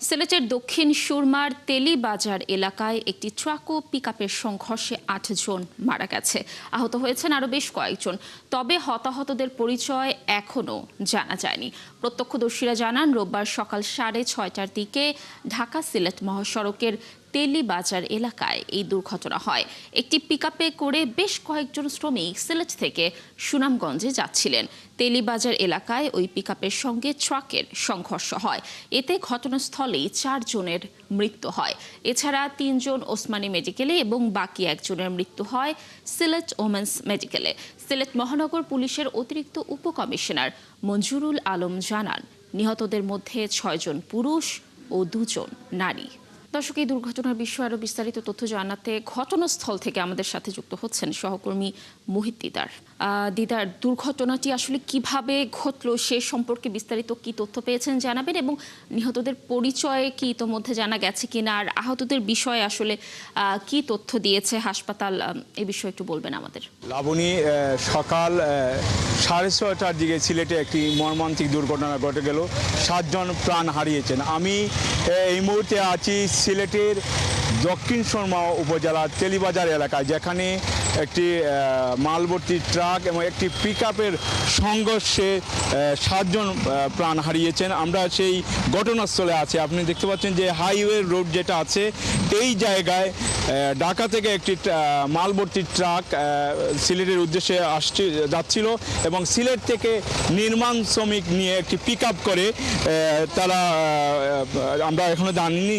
সিলেটের দক্ষিণ সুরমার তেলিবাজার এলাকায় একটি ট্রাক ও পিকআপের সংঘর্ষে ৮ জন মারা গেছে। আহত হয়েছেন আরও বেশ কয়েকজন। তবে হতাহতদের পরিচয় এখনও জানা যায়নি। প্রত্যক্ষদর্শীরা জানান, রোববার সকাল 6:30টার দিকে ঢাকা সিলেট মহাসড়কের তেলিবাজার এলাকায় এই দুর্ঘটনা হয়। একটি পিকআপে করে বেশ কয়েকজন শ্রমিক সিলেট থেকে সুনামগঞ্জে যাচ্ছিলেন। তেলিবাজার এলাকায় ওই পিকআপের সঙ্গে ট্রাকের সংঘর্ষ হয়। এতে ঘটনাস্থলেই 4 জনের মৃত্যু হয়। এছাড়া 3 জন ওসমানী মেডিকেলে এবং বাকি একজনের মৃত্যু হয় সিলেট ওমেন্স মেডিকেলে। সিলেট মহানগর পুলিশের অতিরিক্ত উপকমিশনার মঞ্জুরুল আলম জানান, নিহতদের মধ্যে 6 জন পুরুষ ও 2 জন নারী। দর্শক, এই দুর্ঘটনার বিষয়ে আরও বিস্তারিত তথ্য জানাতে ঘটনাস্থল থেকে আমাদের সাথে যুক্ত হচ্ছেন সহকর্মী মোহিত দিদার। দিদার, দুর্ঘটনাটি আসলে কিভাবে ঘটলো সে সম্পর্কে বিস্তারিত কি তথ্য পেয়েছেন জানাবেন, এবং নিহতদের পরিচয় কি ইতোমধ্যে জানা গেছে কিনা, আর আহতদের বিষয়ে আসলে কি তথ্য দিয়েছে হাসপাতাল, এই বিষয়ে একটু বলবেন আমাদের। লাবণী, সকাল 6:30টার দিকে সিলেটে একটি মর্মান্তিক দুর্ঘটনা ঘটে গেল। 7 জন প্রাণ হারিয়েছেন। আমি এই মুহূর্তে আছি সিলেটের দক্ষিণ সুরমা উপজেলার তেলিবাজার এলাকায়, যেখানে একটি মালভর্তি ট্রাক এবং একটি পিকআপের সংঘর্ষে 7 জন প্রাণ হারিয়েছেন। আমরা সেই ঘটনাস্থলে আছি। আপনি দেখতে পাচ্ছেন যে হাইওয়ে রোড যেটা আছে, এই জায়গায় ঢাকা থেকে একটি মালভর্তি ট্রাক সিলেটের উদ্দেশ্যে যাচ্ছিল এবং সিলেট থেকে নির্মাণ শ্রমিক নিয়ে একটি পিকআপ করে তারা, আমরা এখনো জানিনি,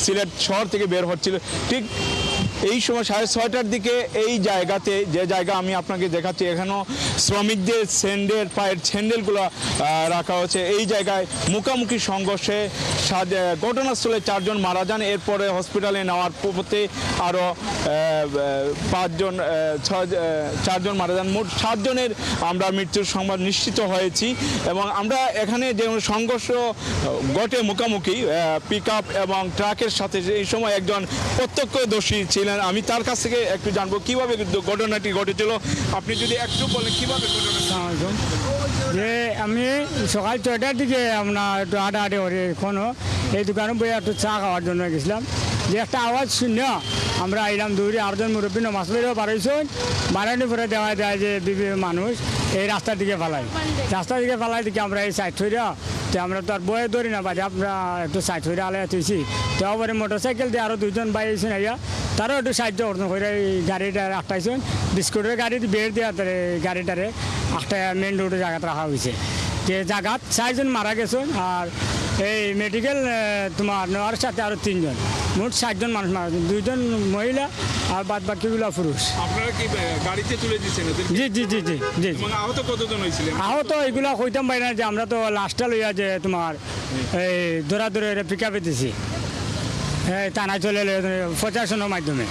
সিলেট শহর থেকে বের হচ্ছিল। ঠিক এই সময় 6:30টার দিকে এই জায়গাতে, যে জায়গা আমি আপনাকে দেখাচ্ছি, এখানেও শ্রমিকদের পায়ের স্যান্ডেলগুলো রাখা হচ্ছে। এই জায়গায় মুখোমুখি সংঘর্ষে ঘটনাস্থলে 4 জন মারা যান। এরপরে হসপিটালে নেওয়ার পথে আরও 4 জন মারা যান। মোট 7 জনের আমরা মৃত্যুর সংবাদ নিশ্চিত হয়েছি। এবং আমরা এখানে যে সংঘর্ষ ঘটে মুখোমুখি পিকআপ এবং ট্রাকের সাথে, এই সময় একজন প্রত্যক্ষদর্শী ছিলেন। আমি তার কাছ থেকে একটু জানবো কিভাবে ঘটনাটি ঘটেছিল। আপনি যদি একটু বলেন কিভাবে ঘটনা। যে আমি সকাল 6টার দিকে আপনার একটু হাঁটাহাঁটি করি, এখনও এই দোকানে বই একটু চা খাওয়ার জন্য গেছিলাম। যে একটা আওয়াজ শুনে আমরা এলাম দৌড়ে, 8 জন মুরব্বী মাছ মেরেও বাড়াইছেন। বাড়ানোর পরে দেখা যায় যে বিভিন্ন মানুষ এই রাস্তার দিকে ফালাই দিকে আমরা এই সাইড হইরা, তো আমরা তো আর বয়ে ধরি না বাজে, আমরা একটু সাইড হইরা আলাই তুইছি। তো আবার মোটরসাইকেল দিয়ে আরও 2 জন বাই আইছেন, আইয়া তারাও একটু সাহায্য করতেন করে এই গাড়িটা আটটাইছেন। বিস্কুটের গাড়ি বের দেওয়া গাড়িটারে একটা মেন রোডে জায়গাতে রাখা হয়েছে। যে জায়গাত 4 জন মারা গেছেন, আর এই মেডিকেল তোমার নেওয়ার সাথে আরও 3 জন, মোট 7 জন মানুষ মারা গেছেন। 2 জন মহিলা আর বাদ বাকিগুলো পুরুষ। আপনারা কি গাড়িতে তুলে দিচ্ছেন? জি। আহত কতজন হয়েছিলেন? আহত এগুলো কইতাম পাই না, যে আমরা তো লাস্টটা লইয়া যে তোমার এই দৌড়াদৌড়ে পিকআপে দিছি, টানা চলে প্রশাসনের মাধ্যমে।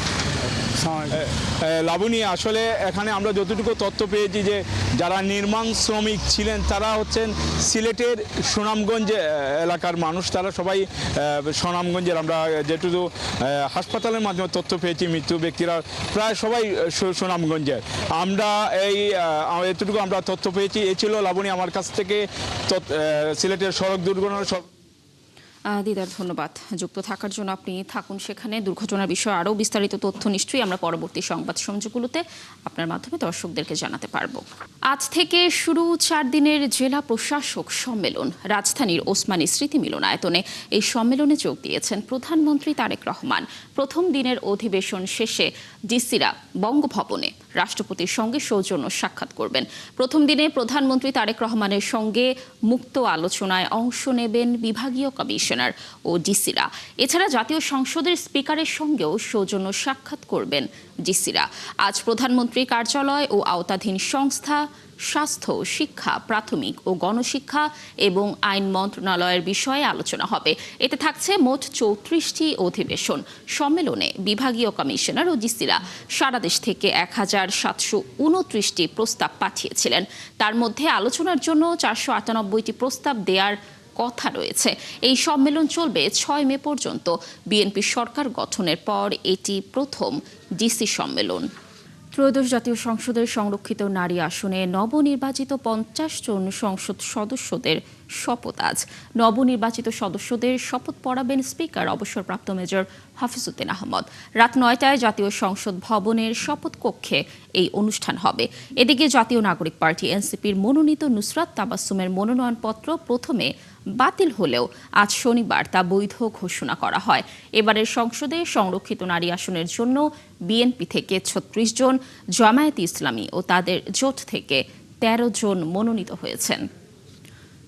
লাবণী, আসলে এখানে আমরা যতটুকু তথ্য পেয়েছি যে যারা নির্মাণ শ্রমিক ছিলেন তারা হচ্ছেন সিলেটের সুনামগঞ্জ এলাকার মানুষ। তারা সবাই সুনামগঞ্জের, আমরা যেটুকু হাসপাতালের মাধ্যমে তথ্য পেয়েছি, মৃত্যু ব্যক্তিরা প্রায় সবাই সুনামগঞ্জের। আমরা এতটুকু আমরা তথ্য পেয়েছি। এ ছিল লাবণী আমার কাছ থেকে সিলেটের সড়ক দুর্ঘটনার। দিদার, ধন্যবাদ যুক্ত থাকার জন্য। আপনি থাকুন সেখানে। দুর্ঘটনার বিষয়ে আরও বিস্তারিত তথ্য নিশ্চয়ই আমরা পরবর্তী সংবাদ সংযোগগুলোতে আপনার মাধ্যমে দর্শকদেরকে জানাতে পারব। আজ থেকে শুরু 4 দিনের জেলা প্রশাসক সম্মেলন। রাজধানীর ওসমানী স্মৃতি মিলনায়তনে এই সম্মেলনে যোগ দিয়েছেন প্রধানমন্ত্রী তারেক রহমান। প্রথম দিনের অধিবেশন শেষে ডিসিরা বঙ্গভবনে রাষ্ট্রপতির সঙ্গে সৌজন্য সাক্ষাৎ করবেন। প্রথম দিনে প্রধানমন্ত্রী তারেক রহমানের সঙ্গে মুক্ত আলোচনায় অংশ নেবেন বিভাগীয় কমিশনার ও ডিসিরা। এছাড়া জাতীয় সংসদের স্পিকারের সঙ্গেও সৌজন্য সাক্ষাৎ করবেন ডিসিরা। আজ প্রধানমন্ত্রীর কার্যালয় ও আওতাধীন সংস্থা, স্বাস্থ্য, শিক্ষা, প্রাথমিক ও গণশিক্ষা এবং আইন মন্ত্রণালয়ের বিষয়ে আলোচনা হবে। এতে থাকছে মোট 34টি অধিবেশন। সম্মেলনে বিভাগীয় কমিশনার ও ডিসিরা সারা দেশ থেকে 1729টি প্রস্তাব পাঠিয়েছিলেন। তার মধ্যে আলোচনার জন্য 498টি প্রস্তাব দেওয়ার কথা রয়েছে। এই সম্মেলন চলবে 6 মে পর্যন্ত। বিএনপি সরকার গঠনের পর এটি প্রথম ডিসি সম্মেলন। ত্রয়োদশ জাতীয় সংসদের সংরক্ষিত নারী আসনে নবনির্বাচিত 50 জন সংসদ সদস্যদের শপথ আজ। নবনির্বাচিত সদস্যদের শপথ পড়াবেন স্পিকার অবসরপ্রাপ্ত মেজর হাফিজউদ্দিন আহমদ। রাত 9টায় জাতীয় সংসদ ভবনের শপথ কক্ষে এই অনুষ্ঠান হবে। এদিকে জাতীয় নাগরিক পার্টি এনসিপির মনোনীত নুসরাত তাবাসসুমের মনোনয়নপত্র প্রথমে বাতিল হলেও আজ শনিবার তা বৈধ ঘোষণা করা হয়। এবারের সংসদে সংরক্ষিত নারী আসনের জন্য বিএনপি থেকে ৩৬ জন, জামায়াতে ইসলামী ও তাদের জোট থেকে ১৩ জন মনোনীত হয়েছেন।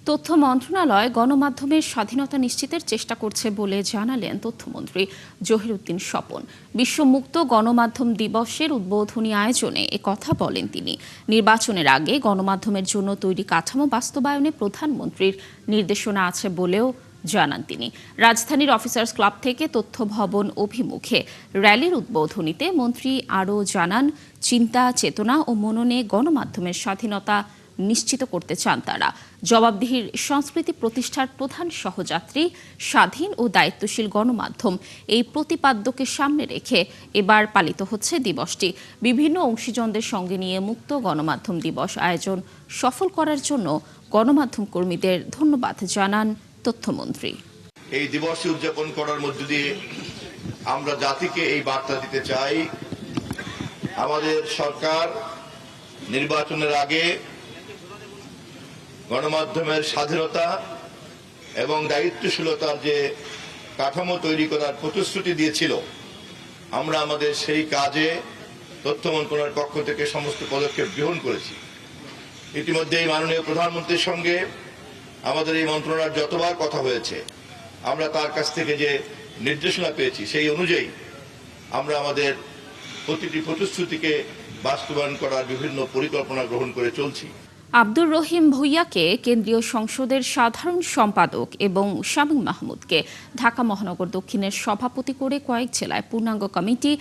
তথ্য মন্ত্রণালয় গণমাধ্যমের স্বাধীনতা নিশ্চিতের চেষ্টা করছে বলে জানালেন তথ্যমন্ত্রী জহিরুদ্দিন স্বপন। বিশ্ব মুক্ত গণমাধ্যম দিবসের উদ্বোধনী আয়োজনে একথা বলেন তিনি। নির্বাচনের আগে গণমাধ্যমের জন্য তৈরি কাঠামো বাস্তবায়নে প্রধানমন্ত্রীর নির্দেশনা আছে বলেও জানান তিনি। রাজধানীর অফিসার্স ক্লাব থেকে তথ্য ভবন অভিমুখে র্যালির উদ্বোধনীতে মন্ত্রী আরও জানান, চিন্তা, চেতনা ও মননে গণমাধ্যমের স্বাধীনতা নিশ্চিত করতে চান তারা। জবাবদিহির সংস্কৃতি প্রতিষ্ঠার প্রধান সহযাত্রী স্বাধীন ও দায়িত্বশীল গণমাধ্যম, এই প্রতিপাদ্যকে সামনে রেখে এবার পালিত হচ্ছে দিবসটি। বিভিন্ন অংশীজনদের সঙ্গে নিয়ে মুক্ত গণমাধ্যম দিবস আয়োজন সফল করার জন্য গণমাধ্যম কর্মীদের ধন্যবাদ জানান তথ্যমন্ত্রী। এই দিবসটি উদযাপন করার মধ্য দিয়ে আমরা জাতিকে এই বার্তা দিতে চাই, আমাদের সরকার নির্বাচনের আগে গণমাধ্যমের স্বাধীনতা এবং দায়িত্বশীলতার যে কাঠামো তৈরি করার প্রতিশ্রুতি দিয়েছিল, আমরা আমাদের সেই কাজে তথ্য মন্ত্রণালয়ের পক্ষ থেকে সমস্ত পদক্ষেপ গ্রহণ করেছি। ইতিমধ্যেই মাননীয় প্রধানমন্ত্রীর সঙ্গে আমাদের এই মন্ত্রণালয়ের যতবার কথা হয়েছে, আমরা তার কাছ থেকে যে নির্দেশনা পেয়েছি সেই অনুযায়ী আমরা আমাদের প্রতিটি প্রতিশ্রুতিকে বাস্তবায়ন করার বিভিন্ন পরিকল্পনা গ্রহণ করে চলছি। আব্দুর রহিম ভূঁইয়াকে কেন্দ্রীয় সংসদের সাধারণ সম্পাদক এবং শামীম মাহমুদকে ঢাকা মহানগর দক্ষিণের সভাপতি করে কয়েক জেলায় পূর্ণাঙ্গ কমিটি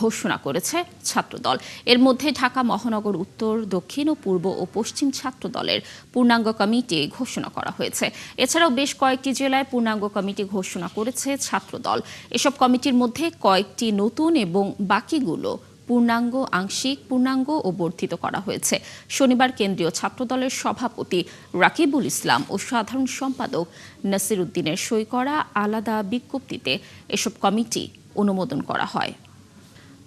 ঘোষণা করেছে ছাত্রদল। এর মধ্যে ঢাকা মহানগর উত্তর, দক্ষিণ ও পূর্ব ও পশ্চিম ছাত্রদলের পূর্ণাঙ্গ কমিটি ঘোষণা করা হয়েছে। এছাড়াও বেশ কয়েকটি জেলায় পূর্ণাঙ্গ কমিটি ঘোষণা করেছে ছাত্রদল। এসব কমিটির মধ্যে কয়েকটি নতুন এবং বাকিগুলো পূর্ণাঙ্গ, আংশিক পূর্ণাঙ্গ ও বর্ধিত করা হয়েছে। শনিবার কেন্দ্রীয় ছাত্রদলের সভাপতি রাকিবুল ইসলাম ও সাধারণ সম্পাদক নাসির উদ্দিনের সই করা আলাদা বিজ্ঞপ্তিতে এসব কমিটি অনুমোদন করা হয়।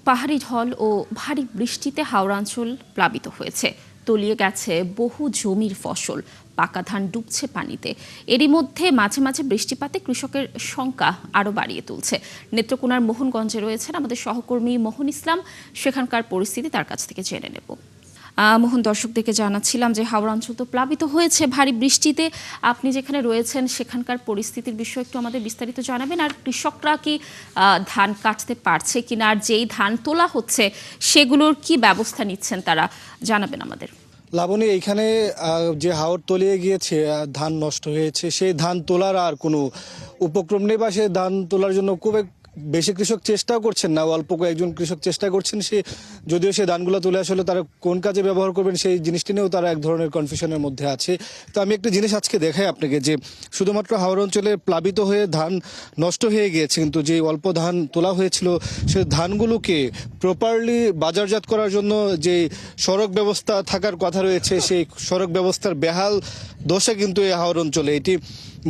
পাহাড়ি ঢল ও ভারী বৃষ্টিতে হাওড়াঞ্চল প্লাবিত হয়েছে। তলিয়ে গেছে বহু জমির ফসল, পাকা ধান ডুবছে পানিতে। এরই মধ্যে মাঝে মাঝে বৃষ্টিপাতে কৃষকের সংখ্যা আরও বাড়িয়ে তুলছে। নেত্রকোনার মোহনগঞ্জে রয়েছেন আমাদের সহকর্মী মোহন ইসলাম, সেখানকার পরিস্থিতি তার কাছ থেকে জেনে নেব। মোহন, দর্শকদেরকে জানাচ্ছিলাম যে হাওড়া অঞ্চল তো প্লাবিত হয়েছে ভারী বৃষ্টিতে। আপনি যেখানে রয়েছেন সেখানকার পরিস্থিতির বিষয়ে একটু আমাদের বিস্তারিত জানাবেন। আর কৃষকরা কি ধান কাটতে পারছে কিনা, আর যেই ধান তোলা হচ্ছে সেগুলোর কি ব্যবস্থা নিচ্ছেন তারা, জানাবেন আমাদের। লাবণী, এইখানে যে হাওর তলিয়ে গিয়েছে, ধান নষ্ট হয়েছে, সেই ধান তোলার আর কোনো উপক্রম নেই বা সেই ধান তোলার জন্য খুব বেশি কৃষক চেষ্টাও করছেন না। অল্প কয়েকজন কৃষক চেষ্টা করছেন, যদিও সেই ধানগুলো তুলে আসলে তারা কোন কাজে ব্যবহার করবেন সেই জিনিসটি নিয়েও তারা এক ধরনের কনফিউশনের মধ্যে আছে। তো আমি একটা জিনিস আজকে দেখাই আপনাকে, যে শুধুমাত্র হাওড় অঞ্চলে প্লাবিত হয়ে ধান নষ্ট হয়ে গিয়েছে, কিন্তু যে অল্প ধান তোলা হয়েছিল সেই ধানগুলোকে প্রপারলি বাজারজাত করার জন্য যে সড়ক ব্যবস্থা থাকার কথা রয়েছে, সেই সড়ক ব্যবস্থার বেহাল দশা কিন্তু এই হাওড় অঞ্চলে। এটি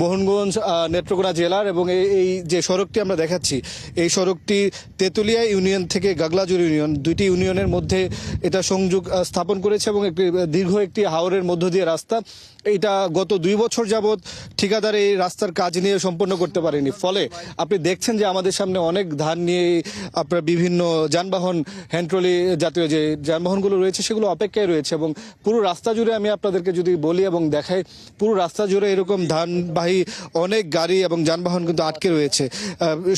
মোহনগঞ্জ নেত্রকোনা জেলার, এবং এই যে সড়কটি আমরা দেখাচ্ছি, এই সড়কটি তেঁতুলিয়া ইউনিয়ন থেকে গাগলাজুর ইউনিয়ন, দুইটি ইউনিয়নের মধ্যে এটা সংযোগ স্থাপন করেছে এবং একটি দীর্ঘ একটি হাওরের মধ্য দিয়ে রাস্তা। এটা গত 2 বছর যাবৎ ঠিকাদার এই রাস্তার কাজ নিয়ে সম্পন্ন করতে পারেনি। ফলে আপনি দেখছেন যে আমাদের সামনে অনেক ধান নিয়ে আপনার বিভিন্ন যানবাহন, হ্যান্ডট্রলি জাতীয় যে যানবাহনগুলো রয়েছে সেগুলো অপেক্ষায় রয়েছে। এবং পুরো রাস্তা জুড়ে আমি আপনাদেরকে যদি বলি এবং দেখাই, পুরো রাস্তা জুড়ে এরকম ধানবাহী অনেক গাড়ি এবং যানবাহন কিন্তু আটকে রয়েছে।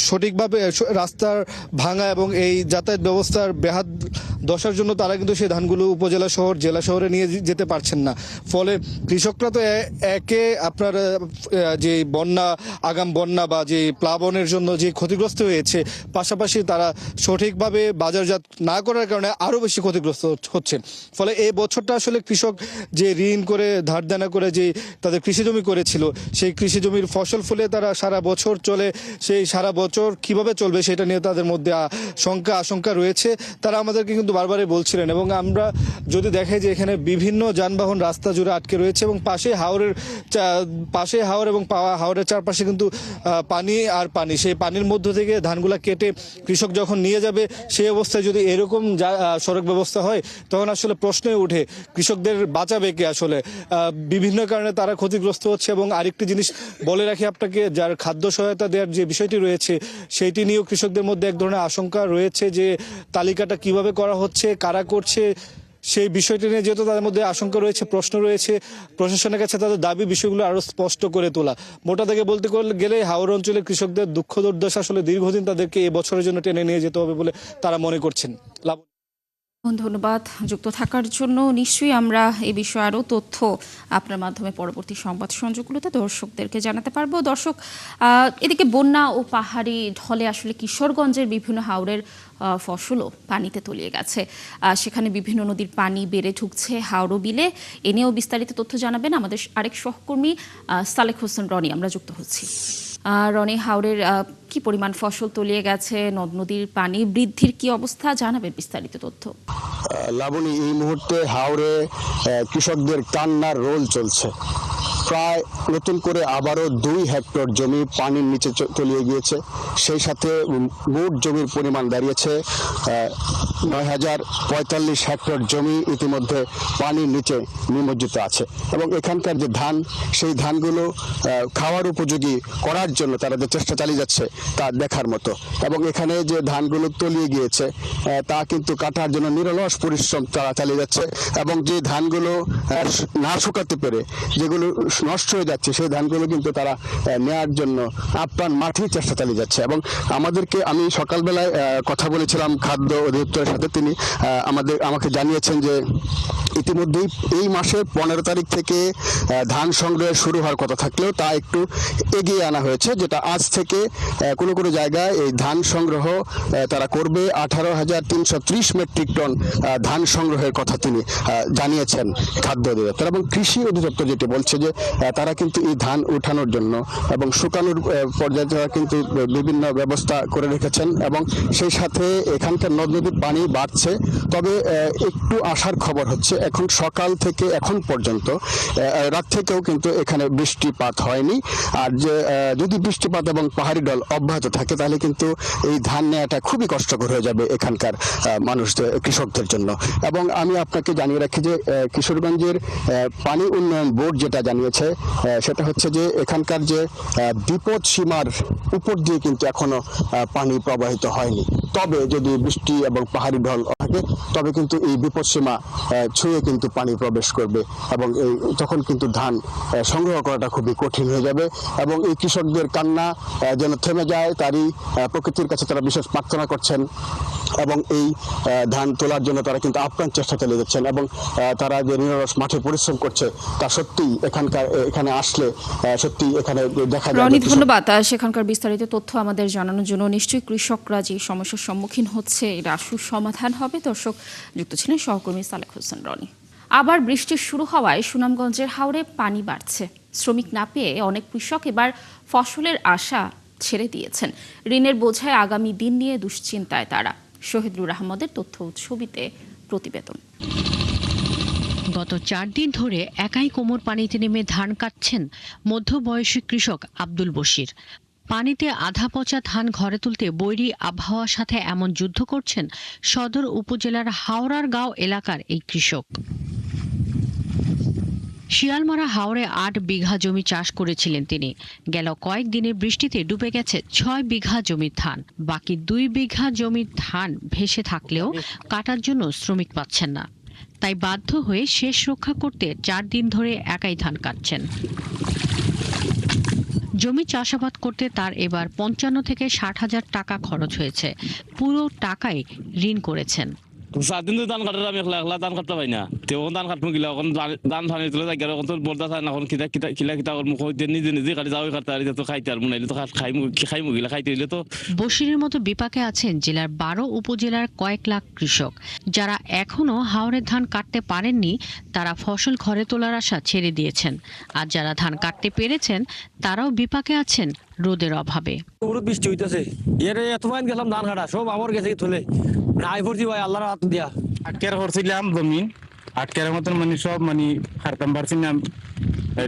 সঠিকভাবে রাস্তার ভাঙা এবং এই যাতায়াত ব্যবস্থার বেহাত দশার জন্য তারা কিন্তু সেই ধানগুলো উপজেলা শহর, জেলা শহরে নিয়ে যেতে পারছেন না। ফলে কৃষকরা তো একে আপনার যে বন্যা, আগাম বন্যা বা যে প্লাবনের জন্য যে ক্ষতিগ্রস্ত হয়েছে, পাশাপাশি তারা সঠিকভাবে বাজারজাত না করার কারণে আরও বেশি ক্ষতিগ্রস্ত হচ্ছে। ফলে এই বছরটা আসলে কৃষক যে ঋণ করে ধার দেনা করে যে তাদের কৃষি জমি করেছিল, সেই কৃষি জমির ফসল ফলে তারা সারা বছর চলে, সেই সারা বছর কিভাবে চলবে সেটা নিয়ে তাদের মধ্যে আশঙ্কা রয়েছে। তারা আমাদেরকে কিন্তু বারবারই বলছিলেন, এবং আমরা যদি দেখাই যে এখানে বিভিন্ন যানবাহন রাস্তা জুড়ে আটকে রয়েছে এবং পাশে হাওর এবং হাওরের চারপাশে কিন্তু পানি আর পানি, সেই পানির মধ্য থেকে ধানগুলা কেটে কৃষক যখন নিয়ে যাবে, সেই অবস্থায় যদি এরকম সড়ক ব্যবস্থা হয় তখন আসলে প্রশ্নই উঠে কৃষকদের বাঁচাবে কে আসলে। বিভিন্ন কারণে তারা ক্ষতিগ্রস্ত হচ্ছে। এবং আরেকটি জিনিস বলে রাখি আপনাকে, যার খাদ্য সহায়তা দেওয়ার যে বিষয়টি রয়েছে সেইটি নিয়েও কৃষকদের মধ্যে এক ধরনের আশঙ্কা রয়েছে যে তালিকাটা কিভাবে করা হচ্ছে, কারা করছে, সেই বিষয়টি নিয়ে যেহেতু তাদের মধ্যে আশঙ্কা রয়েছে, প্রশ্ন রয়েছে, প্রশাসনের কাছে তাদের দাবি বিষয়গুলো আরো স্পষ্ট করে তোলা। মোটা থেকে বলতে গেলে হাওর অঞ্চলের কৃষকদের দুঃখ দুর্দশা আসলে দীর্ঘদিন তাদেরকে এই বছরের জন্য টেনে নিয়ে যেতে হবে বলে তারা মনে করছেন। ধন্যবাদ যুক্ত থাকার জন্য। নিশ্চয়ই আমরা এই বিষয়ে আরও তথ্য আপনার মাধ্যমে পরবর্তী সংবাদ সংযোগগুলোতে দর্শকদেরকে জানাতে পারবো। দর্শক, এদিকে বন্যা ও পাহাড়ি ঢলে আসলে কিশোরগঞ্জের বিভিন্ন হাওরের ফসলও পানিতে তলিয়ে গেছে। সেখানে বিভিন্ন নদীর পানি বেড়ে ঢুকছে হাওড় বিলে। এ নিয়েও বিস্তারিত তথ্য জানাবেন আমাদের আরেক সহকর্মী সালেক হোসেন রনি। আমরা যুক্ত হচ্ছি। রনি, হাওরের কি পরিমাণ ফসল তলিয়ে গেছে, নদ নদীর পানি বৃদ্ধির কি অবস্থা, জানাবেন বিস্তারিত তথ্য। লাবণী, এই মুহূর্তে হাওরে কৃষকদের কান্নার রোল চলছে। প্রায় নতুন করে আবারও 2 হেক্টর জমি পানির নিচে তলিয়ে গিয়েছে। সেই সাথে মোট জমির পরিমাণ দাঁড়িয়েছে 9,045 হেক্টর জমি ইতিমধ্যে পানির নিচে নিমজ্জিত আছে। এবং এখানকার যে ধান, সেই ধানগুলো খাওয়ার উপযোগী করার জন্য তারা যে চেষ্টা চালিয়ে যাচ্ছে তা দেখার মতো। এবং এখানে যে ধানগুলো তলিয়ে গিয়েছে তা কিন্তু কাটার জন্য নিরলস পরিশ্রম তারা চালিয়ে যাচ্ছে। এবং যে ধানগুলো না শুকাতে পেরে যেগুলো নষ্ট হয়ে যাচ্ছে, সেই ধানগুলো কিন্তু তারা নেওয়ার জন্য আপ্রাণ মাঠেই চেষ্টা চালিয়ে যাচ্ছে। এবং আমি সকালবেলায় কথা বলেছিলাম খাদ্য অধিদপ্তরের সাথে। তিনি আমাকে জানিয়েছেন যে ইতিমধ্যেই এই মাসের 15 তারিখ থেকে ধান সংগ্রহ শুরু হওয়ার কথা থাকলেও তা একটু এগিয়ে আনা হয়েছে, যেটা আজ থেকে কোনো কোনো জায়গায় এই ধান সংগ্রহ তারা করবে। 18,330 মেট্রিক টন ধান সংগ্রহের কথা তিনি জানিয়েছেন খাদ্য অধিদপ্তর। এবং কৃষি অধিদপ্তর যেটি বলছে যে তারা কিন্তু এই ধান উঠানোর জন্য এবং শুকানোর পর্যায়ে তারা কিন্তু বিভিন্ন ব্যবস্থা করে রেখেছেন। এবং সেই সাথে এখানকার নদ নদীর পানি বাড়ছে। তবে একটু আসার খবর হচ্ছে, এখন সকাল থেকে এখন পর্যন্ত রাত থেকেও কিন্তু এখানে বৃষ্টিপাত হয়নি। আর যদি বৃষ্টিপাত এবং পাহাড়ি ঢল অব্যাহত থাকে তাহলে কিন্তু এই ধান নেওয়াটা খুবই কষ্টকর হয়ে যাবে এখানকার মানুষদের, কৃষকদের জন্য। এবং আমি আপনাকে জানিয়ে রাখি যে কিশোরগঞ্জের পানি উন্নয়ন বোর্ড যেটা জানিয়েছে সেটা হচ্ছে যে এখানকার যে বিপদ সীমার উপর দিয়ে কিন্তু এখনো পানি প্রবাহিত হয়নি। তবে যদি বৃষ্টি এবং পাহাড়ি ঢল থাকে তবে কিন্তু এই বিপদ সীমা ছুঁয়ে কিন্তু পানি প্রবেশ করবে এবং তখন কিন্তু ধান সংগ্রহ করাটা খুবই কঠিন হয়ে যাবে। এবং এই কৃষকদের কান্না যেন থেমে যায়, তারই প্রকৃতির কাছে তারা বিশেষ প্রার্থনা করছেন। এবং এই ধান তোলার জন্য তারা কিন্তু আপ্রাণ চেষ্টা চালিয়ে যাচ্ছেন। এবং তারা যে নিরলস মাঠে পরিশ্রম করছে তা সত্যিই এখানে আসলে সত্যি এখানে দেখা যায়। রনি, ধন্যবাদ সেখানকার বিস্তারিত তথ্য আমাদের জানানোর জন্য। নিশ্চয়ই কৃষকরা যে সমস্যার সম্মুখীন হচ্ছে এটা সুসমাধান হবে। দর্শক, যুক্ত ছিলেন সহকর্মী সালেক হোসেন রনি। আবার বৃষ্টি শুরু হওয়ায় সুনামগঞ্জের হাওরে পানি বাড়ছে। শ্রমিক না পেয়ে অনেক কৃষক এবার ফসলের আশা ছেড়ে দিয়েছেন। ঋণের বোঝায় আগামী দিন নিয়ে দুশ্চিন্তায় তারা। শহীদুর আহমদের তথ্য ছবিতে প্রতিবেদন। গত 4 দিন ধরে একাই কোমর পানিতে নেমে ধান কাটছেন মধ্যবয়সী কৃষক আব্দুল বশির। পানিতে আধা পচা ধান ঘরে তুলতে বৈরী আবহাওয়ার সাথে এমন যুদ্ধ করছেন সদর উপজেলার হাওড়ার গাঁও এলাকার এই কৃষক। শিয়ালমারা হাওরে 8 বিঘা জমি চাষ করেছিলেন তিনি। গেল কয়েকদিনের বৃষ্টিতে ডুবে গেছে 6 বিঘা জমির ধান। বাকি 2 বিঘা জমির ধান ভেসে থাকলেও কাটার জন্য শ্রমিক পাচ্ছেন না। তাই বাধ্য হয়ে শেষ রক্ষা করতে 4 দিন ধরে একাই ধান কাটছেন। জমি চাষাবাদ করতে তার এবার 55 থেকে 60 হাজার টাকা খরচ হয়েছে। পুরো টাকাই ঋণ করেছেন। 7 দিন তো ধান কাটার আমি একলা ধান কাটতে পাই না তখন ধান কাটবো গিলা এখন ধান ধানে তুলে যাই এখন তো বলতে চায় না এখন কিলা মুখ নিজে নিজে কাটি যাওয়াই কাটতে আর তো খাইতে আর মনে তো খাইমু গিলা খাইতে হইলে তো। বশিরের মতো বিপাকে আছেন জেলার 12 উপজেলার কয়েক লাখ কৃষক। যারা এখনো হাওরের ধান কাটতে পারেননি তারা ফসল ঘরে তোলার আশা ছেড়ে দিয়েছেন। আর যারা ধান কাটতে পেরেছেন তারাও বিপাকে আছেন রোদের অভাবে। বৃষ্টি হইতেছে এর এত ফাইন গেলাম ধান কাটা সব আমার গেছে তুলে নাই ভর্তি ভাই আল্লাহর হাত দিয়া আটকের করছিলাম জমি আটকের মতন মানে সব মানে হারতাম পারছিলাম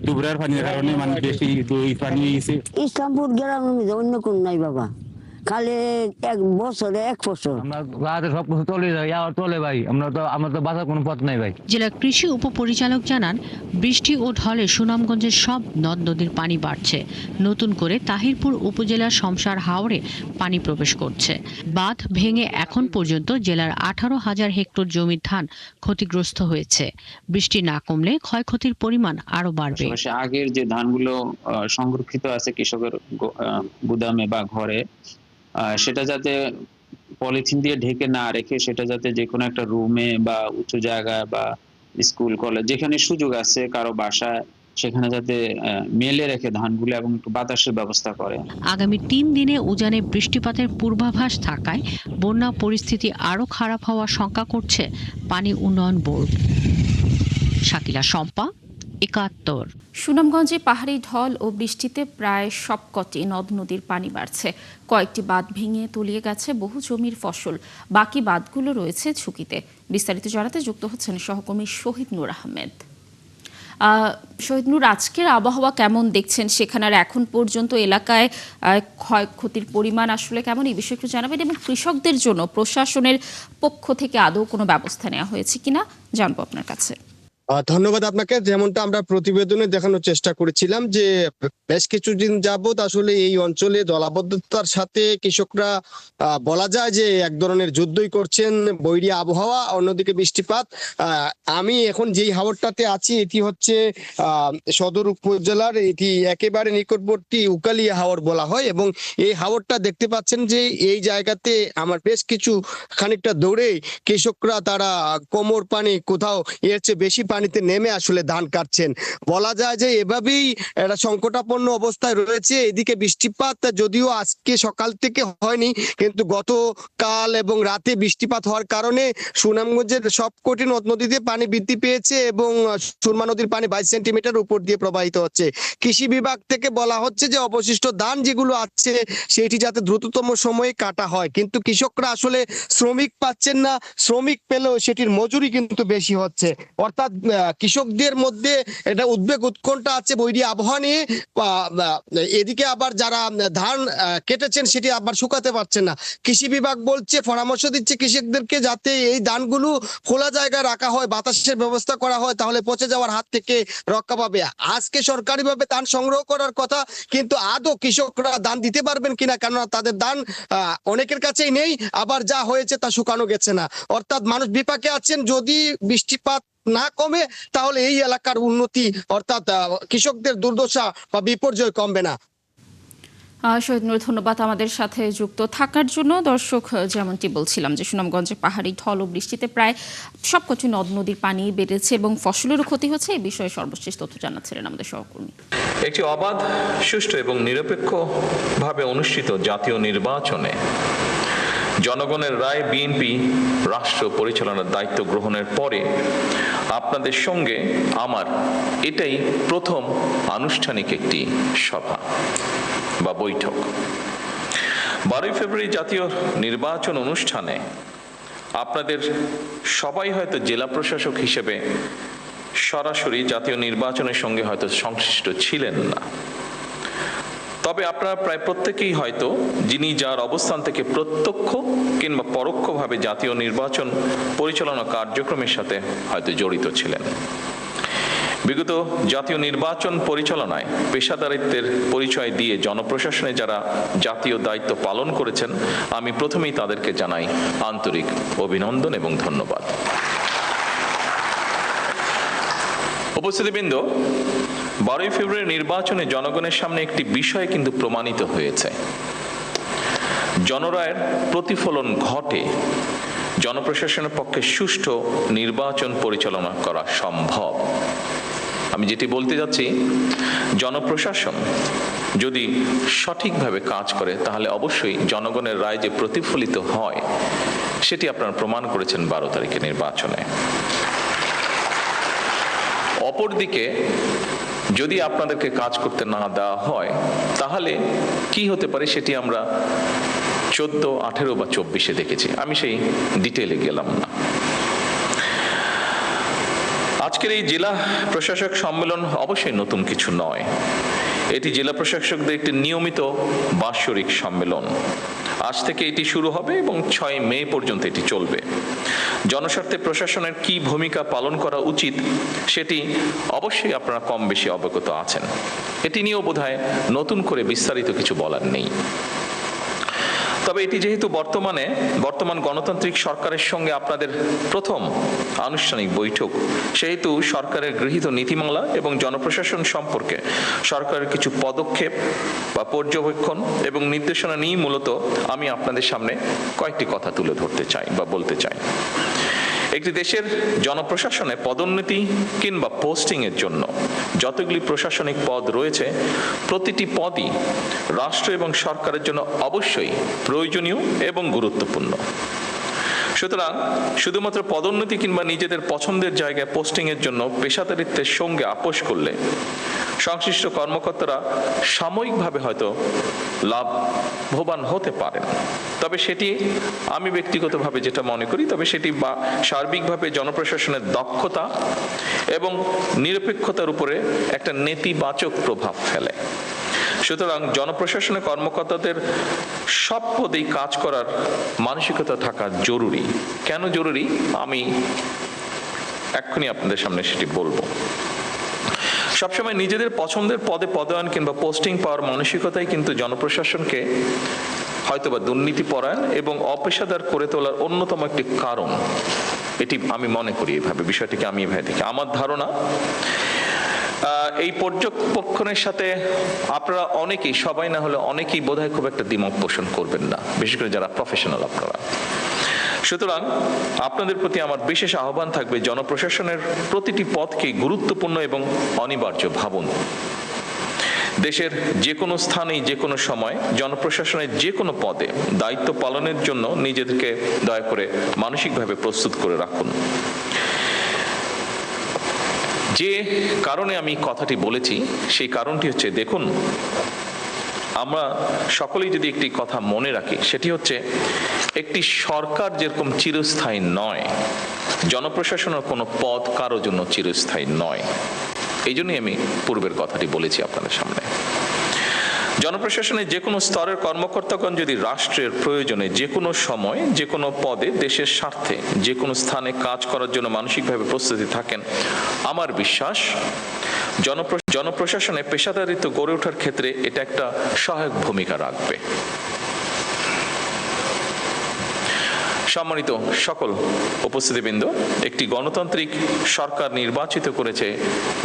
ডুবরার পানির কারণে মানে বেশি দুই পানি গেছে। ইসলামপুর গ্রাম অন্য কোন নাই বাবা, খালি এক বছরে এক ফসল আমরা সব কিছু চলে যায় আর চলে ভাই আমরা তো বাঁচার কোনো পথ নাই ভাই। জেলা কৃষি উপপরিচালক জানান বৃষ্টি ও ঢলে সুনামগঞ্জের সব নদ নদীর পানি বাড়ছে। নতুন করে তাহিরপুর উপজেলার শমশার হাওরে পানি প্রবেশ করছে। বাঁধ ভেঙে এখন পর্যন্ত জেলার 18,000 হেক্টর জমির ধান ক্ষতিগ্রস্ত হয়েছে। বৃষ্টি না কমলে ক্ষয়ক্ষতির পরিমাণ আরো বাড়বে। আগের যে ধানগুলো সংরক্ষিত আছে কৃষকের গুদামে বা ঘরে, সেটা যাতে পলিথিন দিয়ে ঢেকে না রেখে সেটা যাতে যে কোনো একটা রুমে বা উঁচু জায়গায় বা স্কুল কলেজ যেখানে সুযোগ আছে কারো বাসায় সেখানে যাতে মেলে রেখে ধানগুলো এবং একটু বাতাসের ব্যবস্থা করে। আগামী 3 দিনে উজানে বৃষ্টিপাতের পূর্বাভাস থাকায় বন্যা পরিস্থিতি আরো খারাপ হওয়ার শঙ্কা করছে পানি উন্নয়ন বোর্ড। শাকিলা শম্পা, 71। সুনামগঞ্জে পাহাড়ি ঢল ও বৃষ্টিতে প্রায় সবকটি নদ নদীর পানি বাড়ছে। কয়েকটি বাঁধ ভেঙে তলিয়ে গেছে বহু জমির ফসল। বাকি বাঁধগুলো রয়েছে ঝুঁকিতে। বিস্তারিত জানাতে যুক্ত হচ্ছেন সহকর্মী শহীদ নূর আহমেদ। শহীদ নূর, আজকের আবহাওয়া কেমন দেখছেন সেখানে, আর এখন পর্যন্ত এলাকায় ক্ষয়ক্ষতির পরিমাণ আসলে কেমন, এই বিষয়ে একটু জানাবেন, এবং কৃষকদের জন্য প্রশাসনের পক্ষ থেকে আদৌ কোনো ব্যবস্থা নেওয়া হয়েছে কিনা জানবো আপনার কাছে। ধন্যবাদ আপনাকে। যেমনটা আমরা প্রতিবেদনে দেখানোর চেষ্টা করেছিলাম যে বেশ কিছুদিন যাবত আসলে এই অঞ্চলে জলাবদ্ধতার সাথে কৃষকরা বলা যায় যে এক ধরনের যুদ্ধই করছেন। বৈরী আবহাওয়া, অন্যদিকে বৃষ্টিপাত। আমি এখন যেই হাওরটাতে আছি এটি হচ্ছে সদর উপজেলার, এটি একেবারে নিকটবর্তী উকালিয়া হাওর বলা হয়, এবং এই হাওরটা দেখতে পাচ্ছেন যে এই জায়গাতে আমার বেশ কিছু খানিকটা দৌড়ে কৃষকরা তারা কোমর পানি কোথাও এর চেয়ে বেশি পানিতে নেমে আসলে ধান কাটছেন। বলা যায় যে এভাবেই একটা সংকটাপন্ন অবস্থায় রয়েছে। এদিকে বৃষ্টিপাত যদিও আজকে সকাল থেকে হয়নি, কিন্তু গতকাল এবং রাতে বৃষ্টিপাত হওয়ার কারণে সুনামগঞ্জের সবকটি নদ নদীতে পানি বৃদ্ধি পেয়েছে এবং সুরমা নদীর পানি 22 সেন্টিমিটার উপর দিয়ে প্রবাহিত হচ্ছে। কৃষি বিভাগ থেকে বলা হচ্ছে যে অবশিষ্ট ধান যেগুলো আছে সেটি যাতে দ্রুততম সময়ে কাটা হয়, কিন্তু কৃষকরা আসলে শ্রমিক পাচ্ছেন না। শ্রমিক পেলেও সেটির মজুরি কিন্তু বেশি হচ্ছে। অর্থাৎ কৃষকদের মধ্যে এটা উদ্বেগ উৎকণ্ঠা আছে বৈরী আবহাওয়া নিয়ে। এদিকে আবার যারা ধান কেটেছেন সেটি আবার শুকাতে পারছেন না। কৃষি বিভাগ বলছে, পরামর্শ দিচ্ছে কৃষকদেরকে যাতে এই ধানগুলো খোলা জায়গায় রাখা হয়, বাতাসের ব্যবস্থা করা হয়, তাহলে পচে যাওয়ার হাত থেকে রক্ষা পাবে। আজকে সরকারিভাবে ধান সংগ্রহ করার কথা, কিন্তু আদৌ কৃষকরা ধান দিতে পারবেন কিনা, কেননা তাদের ধান অনেকের কাছেই নেই, আবার যা হয়েছে তা শুকানো গেছে না। অর্থাৎ মানুষ বিপাকে আছেন। যদি বৃষ্টিপাত না কমে তাহলে এই এলাকার উন্নতি অর্থাৎ কৃষকদের দুর্দশা বা বিপর্যয় কমবে না। শহীদ নূর, ধন্যবাদ আমাদের সাথে যুক্ত থাকার জন্য। দর্শক, যেমনটি বলছিলাম যে সুনামগঞ্জে পাহাড়ি ঢল ও বৃষ্টিতে প্রায় সবকটি নদ নদীর পানি বেড়েছে এবং ফসলেরও ক্ষতি হচ্ছে। এই বিষয়ে সর্বশেষ তথ্য জানাচ্ছিলেন আমাদের সহকর্মী। একটি অবাধ, সুষ্ঠু এবং নিরপেক্ষভাবে অনুষ্ঠিত জাতীয় নির্বাচনে জনগণের রায় বিএনপি রাষ্ট্র পরিচালনার দায়িত্ব গ্রহণের পরে আপনাদের সঙ্গে আমার এটাই প্রথম আনুষ্ঠানিক একটি সভা বা বৈঠক। 12 ফেব্রুয়ারি জাতীয় নির্বাচন অনুষ্ঠানে আপনাদের সবাই হয়তো জেলা প্রশাসক হিসেবে সরাসরি জাতীয় নির্বাচনের সঙ্গে হয়তো সংশ্লিষ্ট ছিলেন না, তবে আপনারা প্রায় প্রত্যেকেই হয়তো যিনি যার অবস্থান থেকে প্রত্যক্ষ কিংবা পরোক্ষভাবে জাতীয় নির্বাচন পরিচালনা কার্যক্রমের সাথে হয়তো জড়িত ছিলেন। বিগত জাতীয় নির্বাচন পরিচালনায় পেশাদারিত্বের পরিচয় দিয়ে জনপ্রশাসনে যারা জাতীয় দায়িত্ব পালন করেছেন, আমি প্রথমেই তাদেরকে জানাই আন্তরিক অভিনন্দন এবং ধন্যবাদ। উপস্থিতিবৃন্দ, 12 ফেব্রুয়ারি নির্বাচনে জনগণের সামনে একটি বিষয় কিন্তু প্রমাণিত হয়েছে। জনরায়ের প্রতিফলন ঘটে জনপ্রশাসনের পক্ষে সুষ্ঠু নির্বাচন পরিচালনা করা সম্ভব। আমি যেটি বলতে যাচ্ছি, জনপ্রশাসন যদি সঠিকভাবে কাজ করে তাহলে অবশ্যই জনগণের রায় যে প্রতিফলিত হয় সেটি আপনারা প্রমাণ করেছেন 12 তারিখের নির্বাচনে। অপরদিকে যদি আপনাদেরকে কাজ করতে না দেওয়া হয় তাহলে কি হতে পারে সেটি আমরা 14, 18 বা 24-এ দেখেছি। আমি সেই ডিটেইলে গেলাম না। আজকের এই জেলা প্রশাসক সম্মেলন অবশ্যই নতুন কিছু নয়। এটি জেলা প্রশাসকদের একটি নিয়মিত বাৎসরিক সম্মেলন। আজ থেকে এটি শুরু হবে এবং 6 মে পর্যন্ত এটি চলবে। জনস্বার্থে প্রশাসনের কি ভূমিকা পালন করা উচিত সেটি অবশ্যই আপনারা কম বেশি অবগত আছেন। এটি নিয়েও বোধহয় নতুন করে বিস্তারিত কিছু বলার নেই। তবে এটি যেহেতু বর্তমান গণতান্ত্রিক সরকারের সঙ্গে আপনাদের প্রথম আনুষ্ঠানিক বৈঠক, সেহেতু সরকারের গৃহীত নীতিমালা এবং জনপ্রশাসন সম্পর্কে সরকারের কিছু পদক্ষেপ বা পর্যবেক্ষণ এবং নির্দেশনা নিয়ে মূলত আমি আপনাদের সামনে কয়েকটি কথা তুলে ধরতে চাই বা বলতে চাই। একটি দেশের জনপ্রশাসনে পদোন্নতি কিংবা পোস্টিং এর জন্য যতগুলি প্রশাসনিক পদ রয়েছে প্রতিটি পদই রাষ্ট্র এবং সরকারের জন্য অবশ্যই প্রয়োজনীয় এবং গুরুত্বপূর্ণ। সুতরাং শুধুমাত্র পদোন্নতি কিংবা নিজেদের পছন্দের জায়গায় পোস্টিং এর জন্য পেশাদারিত্বের সঙ্গে আপোষ করলে সংশ্লিষ্ট কর্মকর্তারা সাময়িকভাবে হয়তো লাভবান হতে পারেন, তবে সেটি আমি ব্যক্তিগতভাবে যেটা মনে করি, তবে সেটি বা সার্বিকভাবে জনপ্রশাসনের দক্ষতা এবং নিরপেক্ষতার উপরে একটা নেতিবাচক প্রভাব ফেলে। সুতরাং জনপ্রশাসনের কর্মকর্তাদের সব পদেই কাজ করার মানসিকতা থাকা জরুরি। কেন জরুরি আমি এক্ষুনি আপনাদের সামনে সেটি বলবো। সবসময় নিজেদের পছন্দের পদে পদায়ন কিংবা পোস্টিং পাওয়ার মানসিকতাই কিন্তু জনপ্রশাসনকে হয়তোবা দুর্নীতিপরায়ণ এবং অপেশাদার করে তোলার অন্যতম একটি কারণ। এটি আমি মনে করি এইভাবে, বিষয়টিকে আমি এভাবে দেখি। আমার ধারণা এই পর্যবেক্ষণের সাথে আপনারা অনেকেই, সবাই না হলে অনেকেই বোধহয় খুব একটা দ্বিমত পোষণ করবেন না, বিশেষ করে যারা প্রফেশনাল আপনারা। সুতরাং আপনাদের প্রতি আমার বিশেষ আহ্বান থাকবে, জনপ্রশাসনের প্রতিটি পদকে গুরুত্বপূর্ণ এবং অনিবার্য ভাবুন। দেশের যে কোনো স্থানেই যে কোনো সময় জনপ্রশাসনের যে কোনো পদে দায়িত্ব পালনের জন্য নিজেদেরকে দয়া করে মানসিকভাবে প্রস্তুত করে রাখুন। যে কারণে আমি কথাটি বলেছি সেই কারণটি হচ্ছে, দেখুন আমরা সকলেই যদি একটি কথা মনে রাখি, সেটি হচ্ছে একটি সরকার যেরকম চিরস্থায়ী নয়, জনপ্রশাসনের কোনো পদ কারো জন্য চিরস্থায়ী নয়। এই জন্যই আমি পূর্বের কথাটি বলেছি আপনাদের সামনে। জনপ্রশাসনের যে কোনো স্তরের কর্মকর্তাগণ যদি রাষ্ট্রের প্রয়োজনে যে কোনো সময় যে কোনো পদে দেশের স্বার্থে যে কোনো স্থানে কাজ করার জন্য মানসিকভাবে প্রস্তুতি থাকেন, আমার বিশ্বাস জনপ্রশাসনে পেশাদারিত্ব গড়ে ওঠার ক্ষেত্রে এটা একটা সহায়ক ভূমিকা রাখবে। সম্মানিত সকল উপস্থিতিবৃন্দ, একটি গণতান্ত্রিক সরকার নির্বাচিত করেছে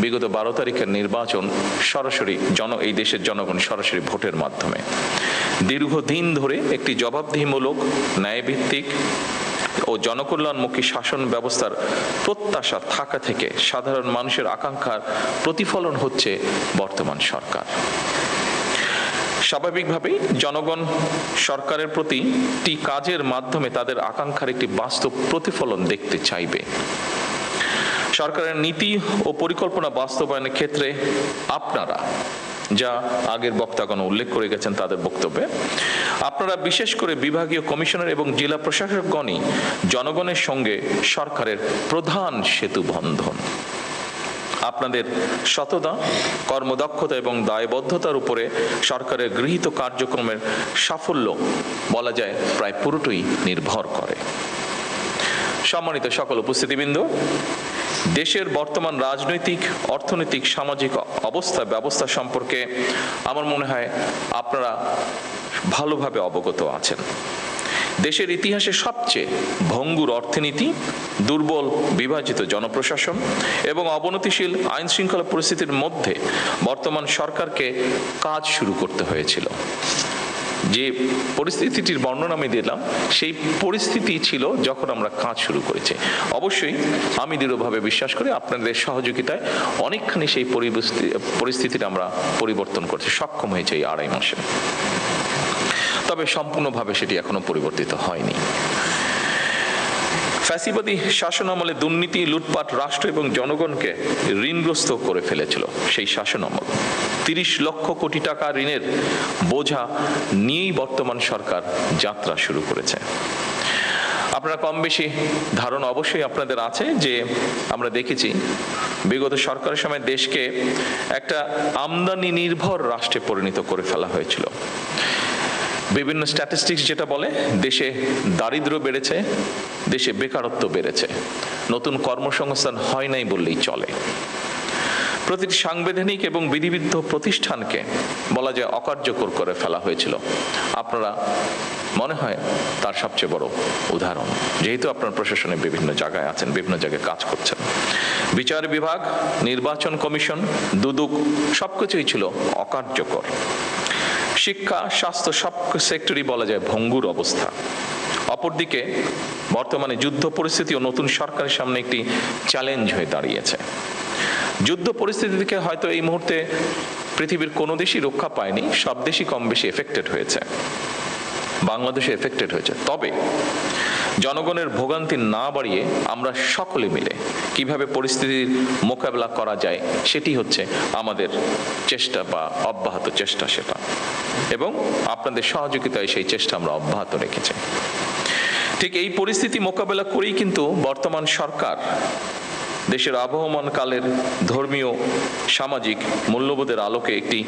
বিগত 12 তারিখের নির্বাচন সরাসরি এই দেশের জনগণ সরাসরি ভোটের মাধ্যমে। দীর্ঘদিন ধরে একটি জবাবদিহিমূলক, ন্যায়ভিত্তিক ও জনকল্যাণমুখী শাসন ব্যবস্থার প্রত্যাশা থাকা থেকে সাধারণ মানুষের আকাঙ্ক্ষার প্রতিফলন হচ্ছে বর্তমান সরকার। স্বাভাবিকভাবেই জনগণ সরকারের প্রতিটি কাজের মাধ্যমে তাদের আকাঙ্ক্ষার একটি বাস্তব প্রতিফলন দেখতে চাইবে। সরকারের নীতি ও পরিকল্পনা বাস্তবায়নের ক্ষেত্রে আপনারা, যা আগের বক্তাগণ উল্লেখ করে গেছেন তাদের বক্তব্যে, আপনারা বিশেষ করে বিভাগীয় কমিশনার এবং জেলা প্রশাসকগণই জনগণের সঙ্গে সরকারের প্রধান সেতু বন্ধন। আপনাদের সততা, কর্মদক্ষতা এবং দায়বদ্ধতার উপরে সরকারের গৃহীত কার্যক্রমের সাফল্য বলা যায় প্রায় পুরোটাই নির্ভর করে। সম্মানিত সকল উপস্থিতিবৃন্দ, দেশের বর্তমান রাজনৈতিক, অর্থনৈতিক, সামাজিক ব্যবস্থা সম্পর্কে আমার মনে হয় আপনারা ভালোভাবে অবগত আছেন। দেশের ইতিহাসে সবচেয়ে ভঙ্গুর অর্থনীতি, দুর্বল বিভাজিত জনপ্রশাসন এবং অবনতিশীল আইন শৃঙ্খলা পরিস্থিতির মধ্যে বর্তমান সরকারকে কাজ শুরু করতে হয়েছিল। যে পরিস্থিতিটির বর্ণনা আমি দিলাম, সেই পরিস্থিতি ছিল যখন আমরা কাজ শুরু করেছি। অবশ্যই আমি দৃঢ়ভাবে বিশ্বাস করি আপনাদের সহযোগিতায় অনেকখানি সেই পরিস্থিতিটা আমরা পরিবর্তন করতে সক্ষম হয়েছে এই 2.5 মাসে। তবে সম্পূর্ণভাবে সেটি এখনো পরিবর্তিত হয়নি। ফ্যাসিবাদী শাসনামলে দুর্নীতি, লুটপাট রাষ্ট্র এবং জনগণকে ঋণগ্রস্ত করে ফেলেছিল। সেই শাসনামল 30 লক্ষ কোটি টাকা ঋণের বোঝা নিয়েই বর্তমান সরকার যাত্রা শুরু করেছে। আপনারা কম বেশি ধারণা অবশ্যই আপনাদের আছে যে আমরা দেখেছি বিগত সরকারের সময় দেশকে একটা আমদানি নির্ভর রাষ্ট্রে পরিণত করে ফেলা হয়েছিল। বিভিন্ন স্ট্যাটিস্টিক্স যেটা বলে দেশে দারিদ্র্য বেড়েছে, দেশে বেকারত্ব বেড়েছে, নতুন কর্মসংস্থান হয় নাই বললেই চলে। প্রতিটি সাংবিধানিক এবং বিধিবিদ্ধ প্রতিষ্ঠানকে বলা যায় অকার্যকর করে ফেলা হয়েছিল। আপনারা মনে হয় তার সবচেয়ে বড় উদাহরণ, যেহেতু আপনার প্রশাসনে বিভিন্ন জায়গায় আছেন, বিভিন্ন জায়গায় কাজ করছেন। বিচার বিভাগ, নির্বাচন কমিশন, দুদক সবকিছুই ছিল অকার্যকর। শিক্ষা, স্বাস্থ্য সব সেক্টরই বলা যায় ভঙ্গুর অবস্থা। অপরদিকে বর্তমানে যুদ্ধ পরিস্থিতি ও নতুন সরকারের সামনে একটি চ্যালেঞ্জ হয়ে দাঁড়িয়েছে। যুদ্ধ পরিস্থিতি থেকে হয়তো এই মুহূর্তে পৃথিবীর কোনো দেশই রক্ষা পায়নি, সব দেশই কম বেশি এফেক্টেড হয়েছে, বাংলাদেশে এফেক্টেড হয়েছে। তবে জনগণের ভোগান্তি না বাড়িয়ে আমরা সকলে মিলে কিভাবে পরিস্থিতির মোকাবেলা করা যায় সেটি হচ্ছে আমাদের চেষ্টা বা অব্যাহত চেষ্টা সেটা, এবং আপনাদের সহযোগিতায় সেই চেষ্টা আমরা অব্যাহত রেখেছি। ঠিক এই পরিস্থিতি মোকাবেলা করেই কিন্তু বর্তমান সরকার দেশের আবহমান কালের ধর্মীয় সামাজিক মূল্যবোধের আলোকে একটি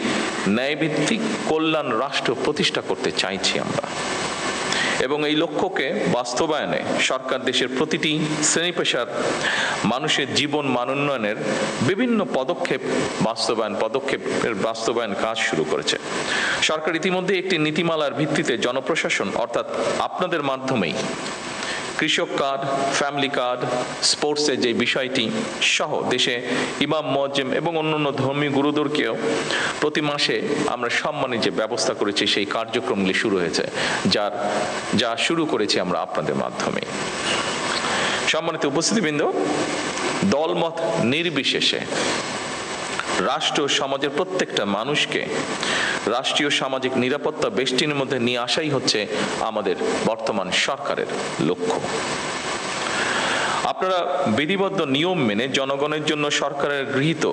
ন্যায়ভিত্তিক কল্যাণ রাষ্ট্র প্রতিষ্ঠা করতে চাইছি আমরা, এবং এই লক্ষ্যকে বাস্তবায়নে সরকার দেশের প্রতিটি শ্রেণী পেশার মানুষের জীবন মান উন্নয়নের বিভিন্ন পদক্ষেপের বাস্তবায়ন কাজ শুরু করেছে। সরকার ইতিমধ্যে একটি নীতিমালার ভিত্তিতে জনপ্রশাসন অর্থাৎ আপনাদের মাধ্যমেই কৃষক কার্ড, ফ্যামিলি কার্ড, স্পোর্টসের যে বিষয়টি সহ দেশে ইমাম, মুয়াজ্জিম এবং অন্যান্য ধর্মীয় গুরুদেরকেও প্রতি মাসে আমরা সম্মানের যে ব্যবস্থা করেছি সেই কার্যক্রমগুলি শুরু হয়েছে, যা শুরু করেছি আমরা আপনাদের মাধ্যমে। সম্মানিত উপস্থিতিবৃন্দ, দলমত নির্বিশেষে রাষ্ট্র সমাজের প্রত্যেকটা মানুষকে রাষ্ট্রীয় সামাজিক নিরাপত্তা বেষ্টনীর মধ্যে নিয়ে আসাই হচ্ছে আমাদের বর্তমান সরকারের লক্ষ্য। আপনারা বিধিবদ্ধ নিয়ম মেনে জনগণের জন্য সরকারের গৃহীত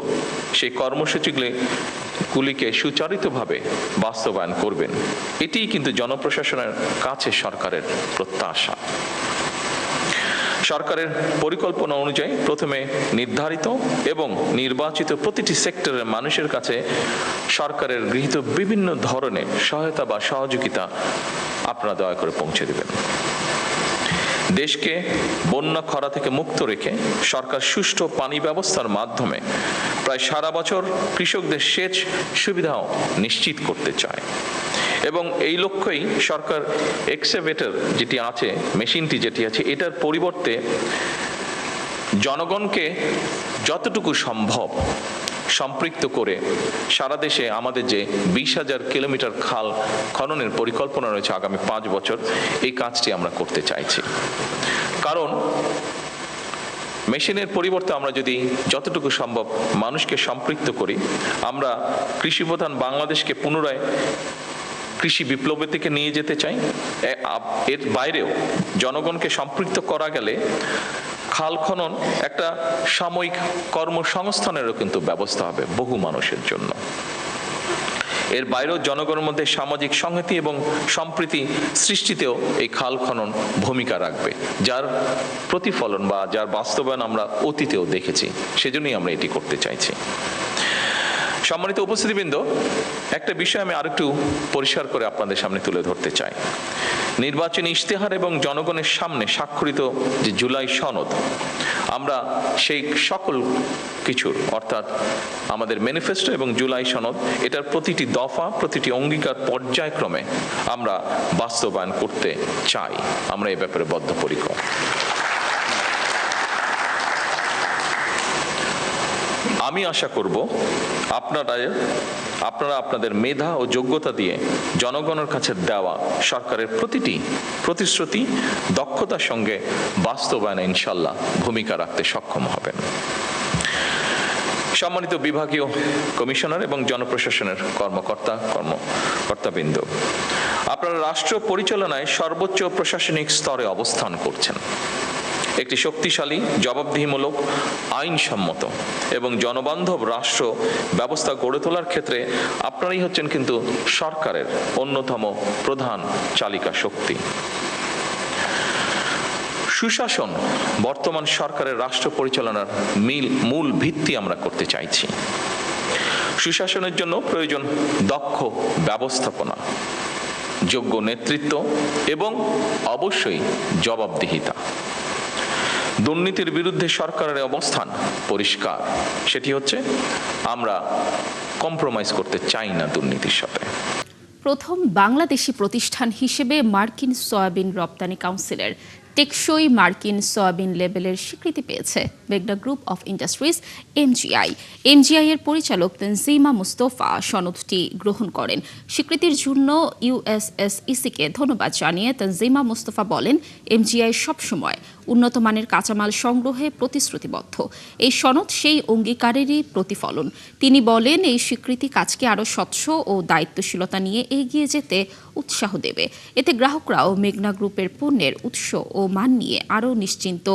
সেই কর্মসূচিগুলিকে সুচারিতভাবে বাস্তবায়ন করবেন, এটিই কিন্তু জনপ্রশাসনের কাছে সরকারের প্রত্যাশা। সরকারের পরিকল্পনা অনুযায়ী প্রথমে নির্ধারিত এবং নির্বাচিত প্রতিটি সেক্টরের মানুষের কাছে সরকারের গৃহীত বিভিন্ন ধরনের সহায়তা বা সহযোগিতা আপনারা দয়া করে পৌঁছে দেবেন। দেশকে বন্যা খরা থেকে মুক্ত রেখে সরকার সুষ্ঠু পানি ব্যবস্থার মাধ্যমে প্রায় সারা বছর কৃষকদের সেচ সুবিধাও নিশ্চিত করতে চায়, এবং এই লক্ষ্যেই সরকার এক্সকাভেটর যেটি আছে, মেশিনটি যেটি আছে, এটার পরিবর্তে জনগণকে যতটুকু সম্ভব সম্পৃক্ত করে সারা দেশে আমাদের যে 20,000 কিলোমিটার খাল খননের পরিকল্পনা রয়েছে আগামী 5 বছর, এই কাজটি আমরা করতে চাইছি। কারণ মেশিনের পরিবর্তে আমরা যদি যতটুকু সম্ভব মানুষকে সম্পৃক্ত করি, আমরা কৃষিপ্রধান বাংলাদেশকে পুনরায় কৃষি বিপ্লবের দিকে নিয়ে যেতে চাই। এর বাইরেও জনগণকে সম্পৃক্ত করা গেলে খাল খনন একটা সাময়িক কর্মসংস্থানেরও কিন্তু ব্যবস্থা হবে বহু মানুষের জন্য। এর বাইরেও জনগণের মধ্যে সামাজিক সংহতি এবং সম্প্রীতি সৃষ্টিতেও এই খাল খনন ভূমিকা রাখবে, যার প্রতিফলন বা যার বাস্তবায়ন আমরা অতীতেও দেখেছি, সেজন্যই আমরা এটি করতে চাইছি। সম্মানিত উপস্থিতিবৃন্দ, একটা বিষয় আমি আরেকটু পরিষ্কার করে আপনাদের সামনে তুলে ধরতে চাই। নির্বাচনী ইশতেহার এবং জনগণের সামনে স্বাক্ষরিত যে জুলাই সনদ, আমরা সেই সকল কিছুর অর্থাৎ আমাদের ম্যানিফেস্টো এবং জুলাই সনদ, এটার প্রতিটি দফা, প্রতিটি অঙ্গীকার পর্যায়ক্রমে আমরা বাস্তবায়ন করতে চাই। আমরা এই ব্যাপারে বদ্ধপরিকর। আমি আশা করব আপনারা আপনাদের মেধা ও যোগ্যতা দিয়ে জনগণের কাছে দেওয়া সরকারের প্রতিটি প্রতিশ্রুতি দক্ষতার সঙ্গে বাস্তবায়নে ইনশাল্লাহ ভূমিকা রাখতে সক্ষম হবেন। সম্মানিত বিভাগীয় কমিশনার এবং জনপ্রশাসনের কর্মকর্তাবৃন্দ, আপনারা রাষ্ট্র পরিচালনায় সর্বোচ্চ প্রশাসনিক স্তরে অবস্থান করছেন। একটি শক্তিশালী, জবাবদিহিমূলক, আইনসম্মত এবং জনবান্ধব রাষ্ট্র ব্যবস্থা গড়ে তোলার ক্ষেত্রে আপনারাই হচ্ছেন কিন্তু সরকারের অন্যতম প্রধান চালিকা শক্তি। সুশাসন বর্তমান সরকারের রাষ্ট্র পরিচালনার মূল ভিত্তি আমরা করতে চাইছি। সুশাসনের জন্য প্রয়োজন দক্ষ ব্যবস্থাপনা, যোগ্য নেতৃত্ব এবং অবশ্যই জবাবদিহিতা। দুর্নীতির বিরুদ্ধে সরকারের অবস্থান পরিষ্কার, সেটি হচ্ছে আমরা কম্প্রোমাইজ করতে চাই না দুর্নীতির সাথে। প্রথম বাংলাদেশি প্রতিষ্ঠান হিসেবে মার্কিন সয়াবিন রপ্তানি কাউন্সিলের টেকসই মার্কিন সয়াবিন লেবেলের স্বীকৃতি পেয়েছে মেঘনা group of industries MgI. MgI এর পরিচালক তানজিমা মুস্তফা সনদটি গ্রহণ করেন। স্বীকৃতির জন্য ইউএসএসইসিকে ধন্যবাদ জানিয়ে তানজিমা মুস্তফা বলেন, এমজিআই সবসময় উন্নত মানের কাঁচামাল সংগ্রহে প্রতিশ্রুতিবদ্ধ। এই সনদ সেই অঙ্গীকারেরই প্রতিফলন। তিনি বলেন, এই স্বীকৃতি কাজকে আরও স্বচ্ছ ও দায়িত্বশীলতা নিয়ে এগিয়ে যেতে উৎসাহ দেবে। এতে গ্রাহকরাও মেঘনা গ্রুপের পণ্যের উৎস ও মান নিয়ে আরও নিশ্চিন্ত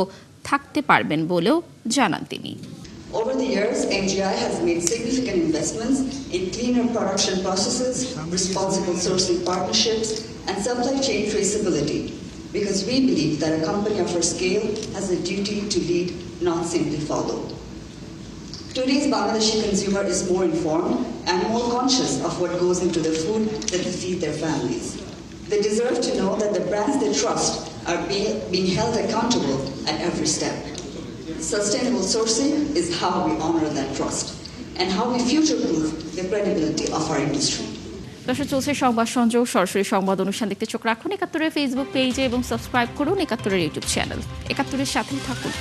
থাকতে পারবেন বলেও জানান তিনি। Over the years, MGI has made significant investments in cleaner production processes, responsible sourcing partnerships, and supply chain traceability, because we believe that a company of our scale has a duty to lead, not simply follow. Today's Bangladeshi consumer is more informed and more conscious of what goes into the food that they feed their families. They deserve to know that the brands they trust are being held accountable at every step. Sustainable sourcing is how we honor that trust and how we future-proof the credibility of our industry. দর্শক, চলছে সংবাদ সংযোগ। সরাসরি সংবাদ অনুষ্ঠান দেখতে চোখ রাখুন ৭১-এর ফেসবুক পেজে এবং সাবস্ক্রাইব করুন ৭১-এর ইউটিউব চ্যানেল। ৭১-এর সাথেই থাকুন।